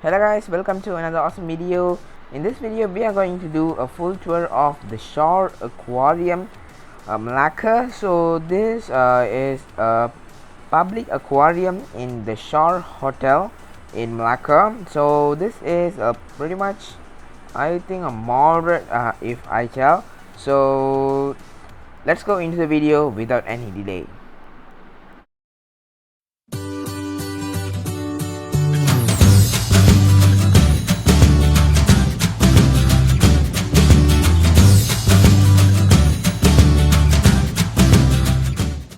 Hello guys, welcome to another awesome video. In this video we are going to do a full tour of the shore aquarium, Malacca. So this is a public aquarium in the Shore Hotel in Malacca. So this is pretty much, I think, a moderate, if I tell. So let's go into the video without any delay.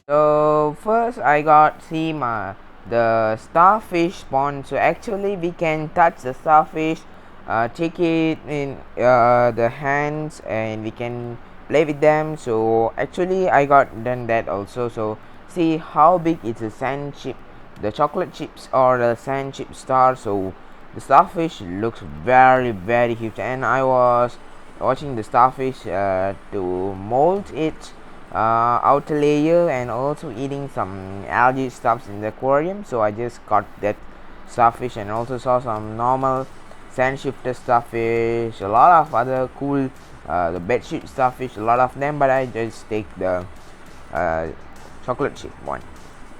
So first I got the starfish pond. So actually we can touch the starfish, take it in the hands, and we can play with them. So actually I got done that also. So see how big is the sand chip, the chocolate chips or the sand chip star. So the starfish looks very huge, and I was watching the starfish to mold it outer layer, and also eating some algae stuffs in the aquarium. So I just got that starfish and also saw some normal sand shifter starfish, a lot of other cool the bedsheet starfish, a lot of them, but I just take the chocolate chip one.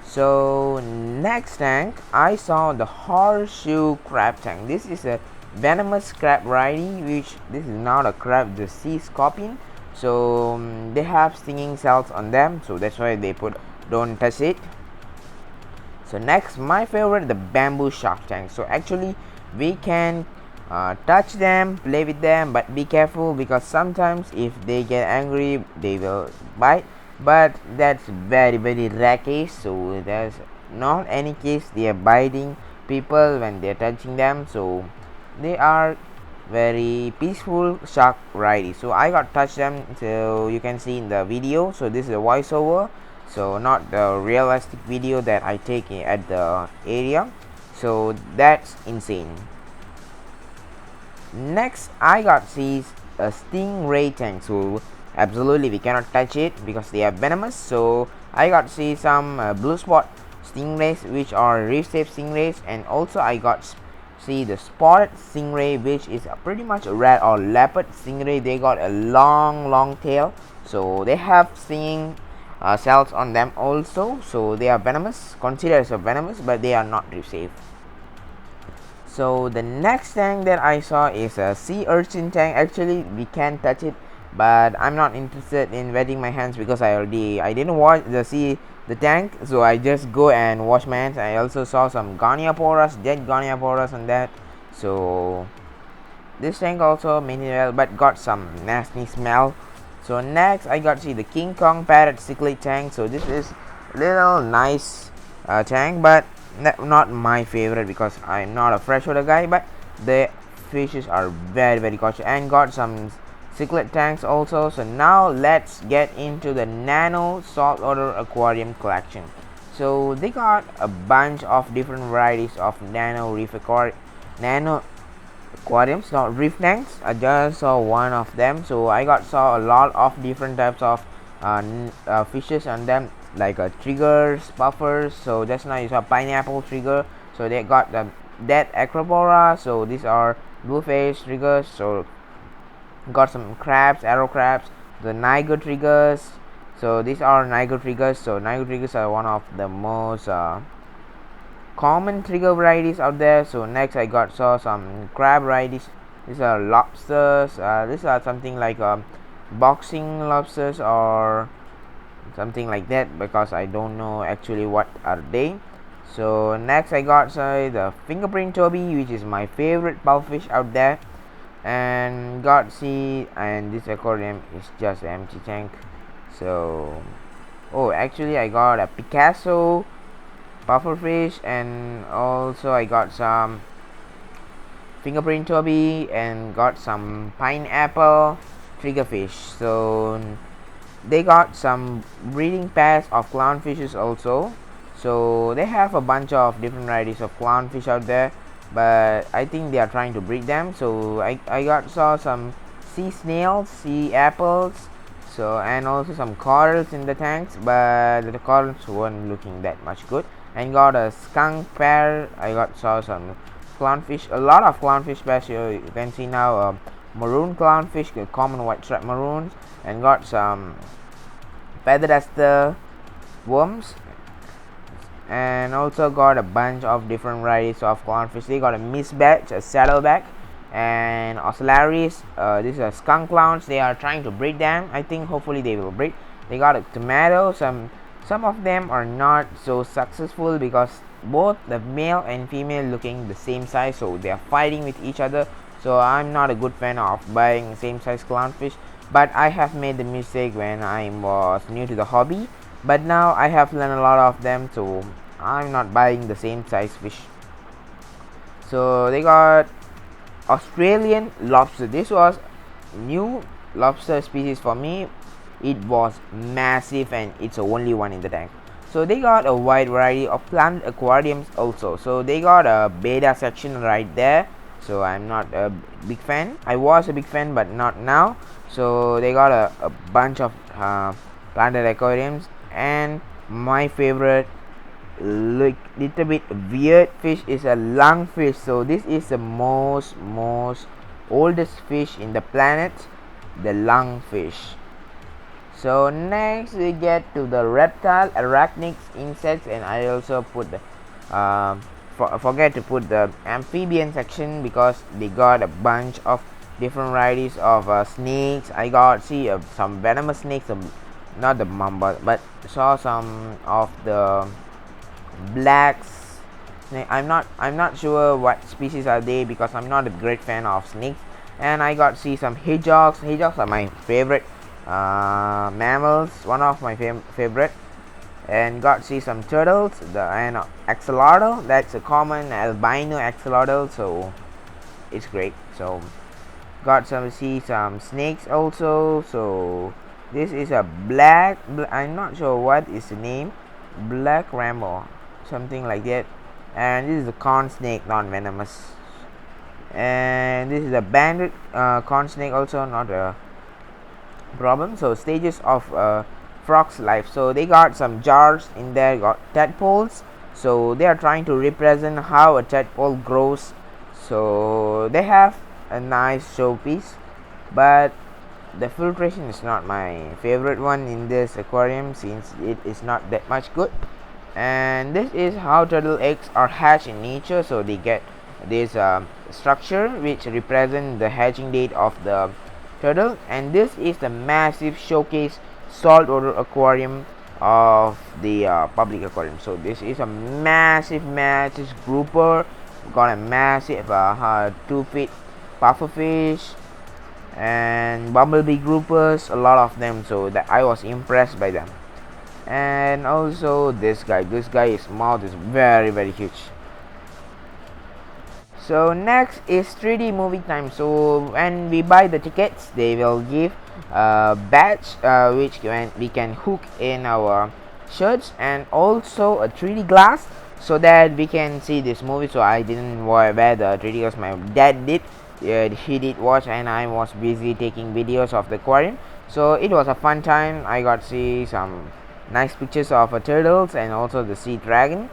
So next tank I saw the horseshoe crab tank. This is a venomous crab variety, which this is not a crab, the sea scorpion. So they have stinging cells on them, so that's why they put don't touch it. So next, my favorite, the bamboo shark tank. So actually we can touch them, play with them, but be careful because sometimes if they get angry they will bite, but that's very rare case. So there's not any case they are biting people when they're touching them. So they are very peaceful shark variety. So I got touched them, so you can see in the video. So this is a voiceover, so not the realistic video that I take at the area. So that's insane. Next I got sees a stingray tank. So absolutely we cannot touch it because they are venomous. So I got see some blue spot stingrays, which are reef safe stingrays, and also I got see the spotted stingray, which is pretty much a red or leopard stingray. They got a long tail, so they have stinging cells on them also. So they are venomous, considered as a venomous, but they are not reef safe. So the next tank that I saw is a sea urchin tank. Actually we can touch it, but I'm not interested in wetting my hands because I didn't watch the tank, so I just go and wash my hands. I also saw some Goniaporas, dead Goniaporas on that. So this tank also maintained well, but got some nasty smell. So next I got see the King Kong parrot cichlid tank. So this is little nice tank, but not my favorite because I'm not a freshwater guy, but the fishes are very cautious, and got some cichlid tanks also. So now let's get into the Nano saltwater aquarium collection. So they got a bunch of different varieties of nano aquariums, not reef tanks. I just saw one of them. So I saw a lot of different types of fishes on them, like triggers, puffers. So just now you saw pineapple trigger. So they got the dead acropora. So these are blueface triggers. So got some crabs, arrow crabs, the Niger triggers. So these are Niger triggers. So Niger triggers are one of the most common trigger varieties out there. So next I saw some crab varieties. These are lobsters. These are something like boxing lobsters or something like that, because I don't know actually what are they. So next I got the fingerprint toby, which is my favorite pulpfish out there, and and this aquarium is just an empty tank. So actually I got a Picasso pufferfish, and also I got some fingerprint toby, and got some pineapple triggerfish. So they got some breeding pairs of clownfishes also. So they have a bunch of different varieties of clownfish out there, but I think they are trying to breed them. So I saw some sea snails, sea apples, so and also some corals in the tanks, but the corals weren't looking that much good. And got a skunk pair. I saw some clownfish, a lot of clownfish bass here. You can see now maroon clownfish, common white stripe maroons, and got some feather duster worms, and also got a bunch of different varieties of clownfish. They got a mistback, a saddleback, and ocellaris. These are skunk clowns. They are trying to breed them. I think hopefully they will breed. They got a tomato. Some of them are not so successful because both the male and female looking the same size, so they are fighting with each other. So I'm not a good fan of buying same size clownfish, but I have made the mistake when I was new to the hobby. But now I have learned a lot of them, so I'm not buying the same size fish. So they got Australian lobster. This was new lobster species for me. It was massive and it's the only one in the tank. So they got a wide variety of plant aquariums also. So they got a beta section right there. So I'm not a big fan. I was a big fan, but not now. So they got a bunch of planted aquariums, and my favorite little bit weird fish is a lungfish. So this is the most oldest fish in the planet, the lungfish. So next we get to the reptile, arachnids, insects, and I also put the forget to put the amphibian section because they got a bunch of different varieties of snakes. I got some venomous snakes, not the mamba, but saw some of the blacks. I'm not sure what species are they because I'm not a great fan of snakes. And I got some hedgehogs. Hedgehogs are my favorite mammals, one of my favorite. And got some turtles, and axolotl. That's a common albino axolotl, so it's great. So got some snakes also. So this is a black, I'm not sure what is the name, black rambo, something like that. And this is a corn snake, non venomous. And this is a banded corn snake, also not a problem. So stages of frog's life. So they got some jars in there, got tadpoles. So they are trying to represent how a tadpole grows. So they have a nice showpiece, but the filtration is not my favorite one in this aquarium since it is not that much good. And this is how turtle eggs are hatched in nature. So they get this structure which represent the hatching date of the turtle, and this is the massive showcase saltwater aquarium of the public aquarium. So this is a massive grouper. Got a massive 2 feet pufferfish and bumblebee groupers, a lot of them. So that I was impressed by them. And also this guy, his mouth is very huge. So next is 3D movie time. So when we buy the tickets, they will give a badge which we can hook in our shirts, and also a 3D glass so that we can see this movie. So I didn't wear the 3D glass, my dad did. He did watch, and I was busy taking videos of the aquarium. So it was a fun time. I got to see some nice pictures of turtles and also the sea dragon.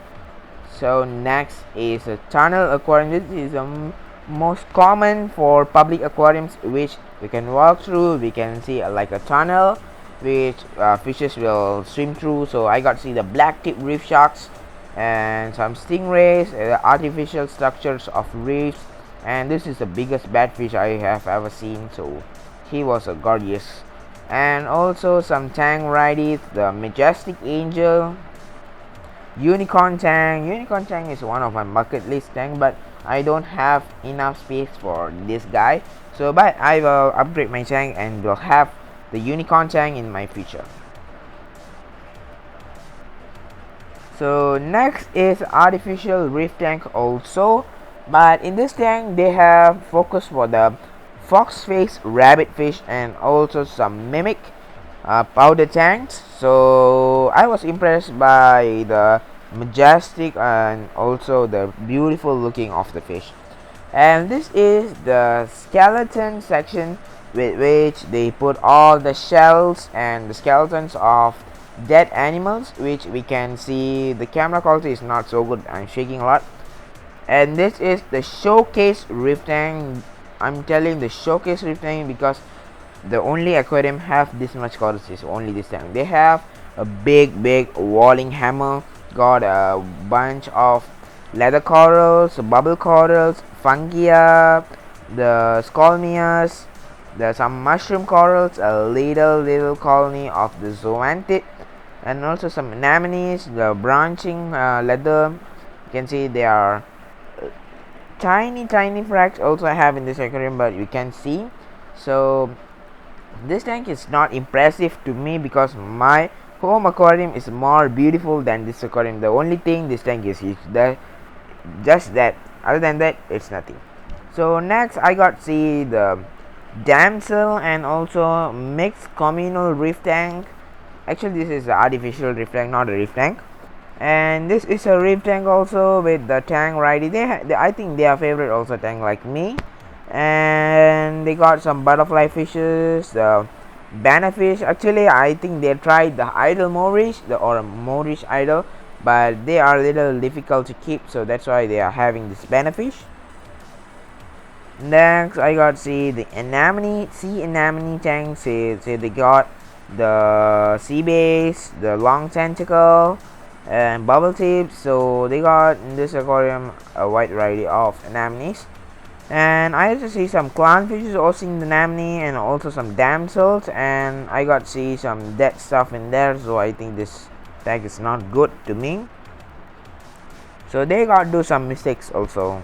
So next is a tunnel aquarium. This is the most common for public aquariums, which we can walk through. We can see like a tunnel which fishes will swim through. So I got to see the black tip reef sharks and some stingrays, artificial structures of reefs, and this is the biggest batfish I have ever seen. So he was gorgeous. And also some tank varieties, the majestic angel, unicorn tank. Unicorn tank is one of my bucket list tank, but I don't have enough space for this guy. So but I will upgrade my tank and will have the unicorn tank in my future. So next is artificial reef tank also, but in this tank they have focus for the fox face, rabbit fish, and also some mimic powder tanks. So I was impressed by the majestic and also the beautiful looking of the fish. And this is the skeleton section, with which they put all the shells and the skeletons of dead animals, which we can see. The camera quality is not so good, I'm shaking a lot. And this is the showcase reef tank. I'm telling the showcase reef tank because the only aquarium have this much corals is only this tank. They have a big walling hammer, got a bunch of leather corals, bubble corals, fungia, the scolmias, there's some mushroom corals, a little colony of the zoanthid, and also some anemones, the branching leather. You can see they are tiny frags also I have in this aquarium, but you can see. So this tank is not impressive to me because my home aquarium is more beautiful than this aquarium. The only thing this tank is huge, just that. Other than that, it's nothing. So next I got see the damsel and also mixed communal reef tank. Actually this is an artificial reef tank, not a reef tank. And this is a reef tank also with the tank righty. I think they are favorite also tank like me. And they got some butterfly fishes, the bannerfish. Actually I think they tried the idle moorish, or moorish idle, but they are a little difficult to keep, so that's why they are having this bannerfish. Next I got see the anemone, sea anemone tank. Say they got the sea bass, the long tentacle, and bubble tips. So they got in this aquarium a wide variety of anemones. And I also see some clownfishes also in the anemone, and also some damsels, and I got see some dead stuff in there, so I think this tag is not good to me. So they got do some mistakes also.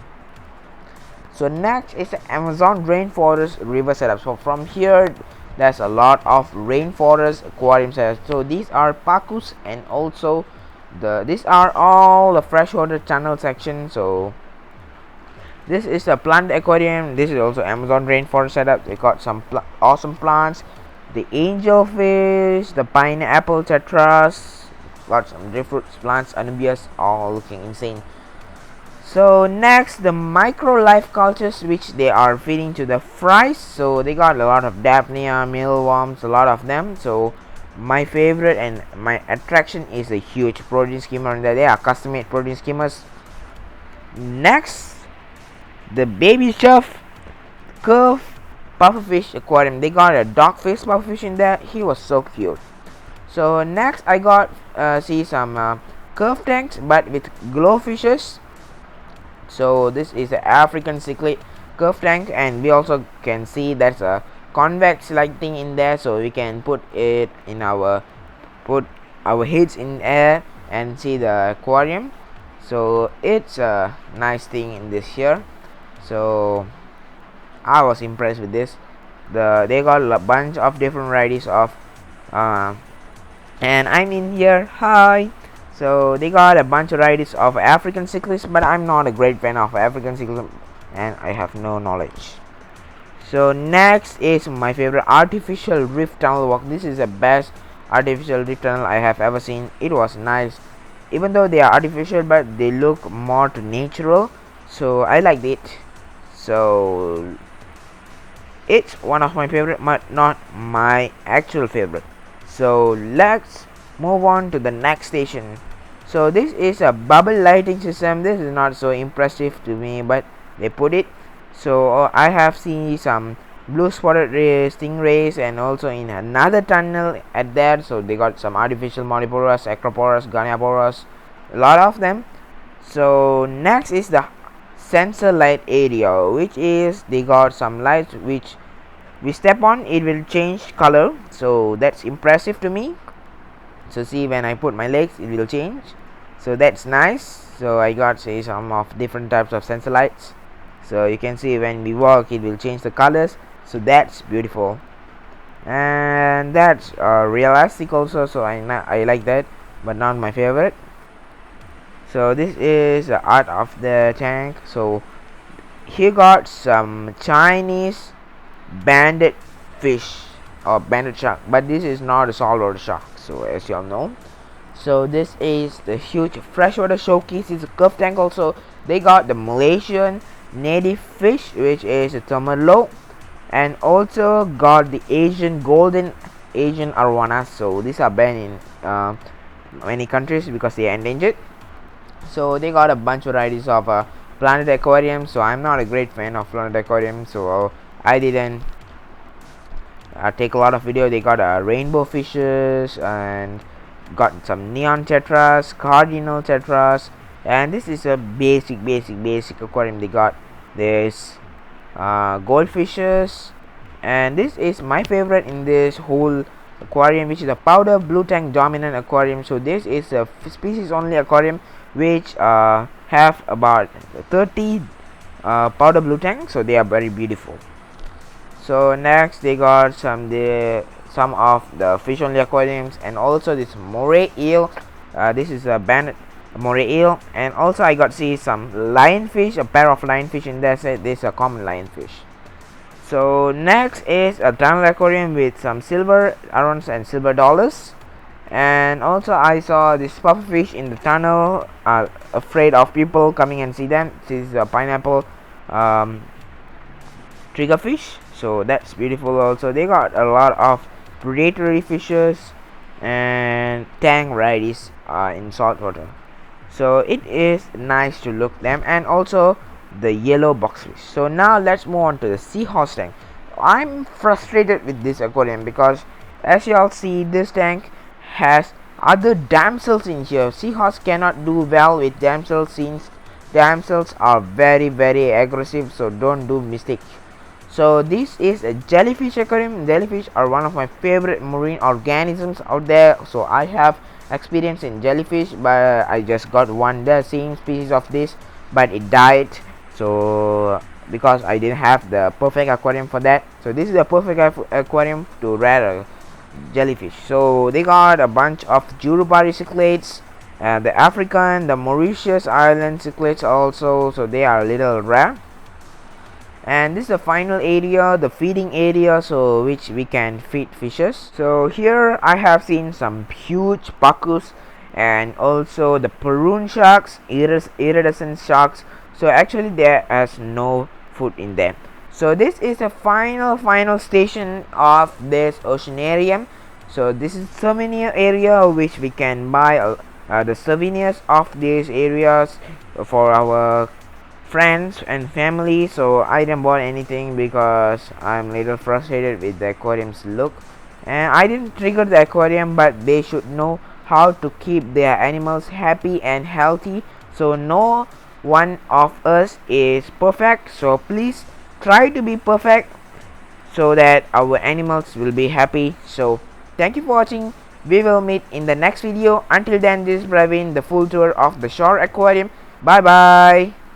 So next is the Amazon rainforest river setup. So from here there's a lot of rainforest aquarium setups. So these are pacus, and also these are all the freshwater channel section. So this is a plant aquarium. This is also Amazon rainforest setup. They got some awesome plants, the angelfish, the pineapple tetras, got some driftwood plants, anubias, all looking insane. So next, the micro life cultures, which they are feeding to the fries. So they got a lot of daphnia, mealworms, a lot of them. So my favorite and my attraction is a huge protein skimmer, and they are custom made protein skimmers. Next, the baby chef curve pufferfish aquarium. They got a dogfish pufferfish in there. He was so cute. So next I got see some curve tanks but with glowfishes. So this is an African cichlid curve tank, and we also can see there's a convex lighting in there, so we can put our heads in air and see the aquarium. So it's a nice thing in this here. So I was impressed with this. They got a bunch of different varieties of and I'm in here. Hi. So they got a bunch of varieties of African cichlids, but I'm not a great fan of African cichlids and I have no knowledge. So next is my favorite artificial reef tunnel walk. This is the best artificial reef tunnel I have ever seen. It was nice, even though they are artificial, but they look more to natural, so I liked it. So it's one of my favorite, but not my actual favorite. So let's move on to the next station. So this is a bubble lighting system. This is not so impressive to me, but they put it. So I have seen some blue spotted stingrays, and also in another tunnel at there. So they got some artificial Molliporus, Acroporus, Goniaporus, a lot of them. So next is the sensor light area, which is they got some lights which we step on it will change color, so that's impressive to me. So see, when I put my legs it will change, so that's nice. So I got say some of different types of sensor lights, so you can see when we walk it will change the colors, so that's beautiful. And that's realistic also, so I like that, but not my favorite. So this is the art of the tank. So he got some Chinese banded fish or banded shark, but this is not a saltwater shark, so as you all know. So this is the huge freshwater showcase. It's a curved tank also. They got the Malaysian native fish, which is a Tomerlo, and also got the Asian golden Asian arowana. So these are banned in many countries because they are endangered. So they got a bunch of varieties of Planet Aquarium, so I'm not a great fan of Planet Aquarium, so I didn't take a lot of video. They got rainbow fishes and got some neon tetras, cardinal tetras, and this is a basic aquarium. They got this goldfishes, and this is my favorite in this whole aquarium, which is a powder blue tank dominant aquarium. So this is a species only aquarium which have about 30 powder blue tanks, so they are very beautiful. So next they got some of the fish only aquariums, and also this Moray Eel. This is a banded Moray Eel, and also I got see some lionfish, a pair of lionfish in there. So this is a common lionfish. So next is a tunnel aquarium with some silver herons and silver dollars, and also I saw this pufferfish in the tunnel, afraid of people coming and see them. This is a pineapple triggerfish, so that's beautiful. Also they got a lot of predatory fishes and tang varieties in saltwater, so it is nice to look them, and also the yellow boxfish. So now let's move on to the seahorse tank. I'm frustrated with this aquarium because, as y'all see, this tank has other damsels in here. Seahorse cannot do well with damsels since damsels are very aggressive, so don't do mistake. So this is a jellyfish aquarium. Jellyfish are one of my favorite marine organisms out there, so I have experience in jellyfish, but I just got the same species of this, but it died. So because I didn't have the perfect aquarium for that, so this is a perfect aquarium to rear a jellyfish. So they got a bunch of Jurubari cichlids, the African, the Mauritius Island cichlids also, so they are a little rare. And this is the final area, the feeding area, so which we can feed fishes. So here I have seen some huge pacus and also the Peroon sharks, iridescent sharks. So actually there is no food in them. So this is the final station of this oceanarium. So this is souvenir area which we can buy the souvenirs of these areas for our friends and family. So I didn't bought anything because I'm little frustrated with the aquarium's look, and I didn't trigger the aquarium, but they should know how to keep their animals happy and healthy. So no one of us is perfect, so please try to be perfect so that our animals will be happy. So thank you for watching. We will meet in the next video. Until then, this is Praveen, the full tour of the shore aquarium. Bye bye.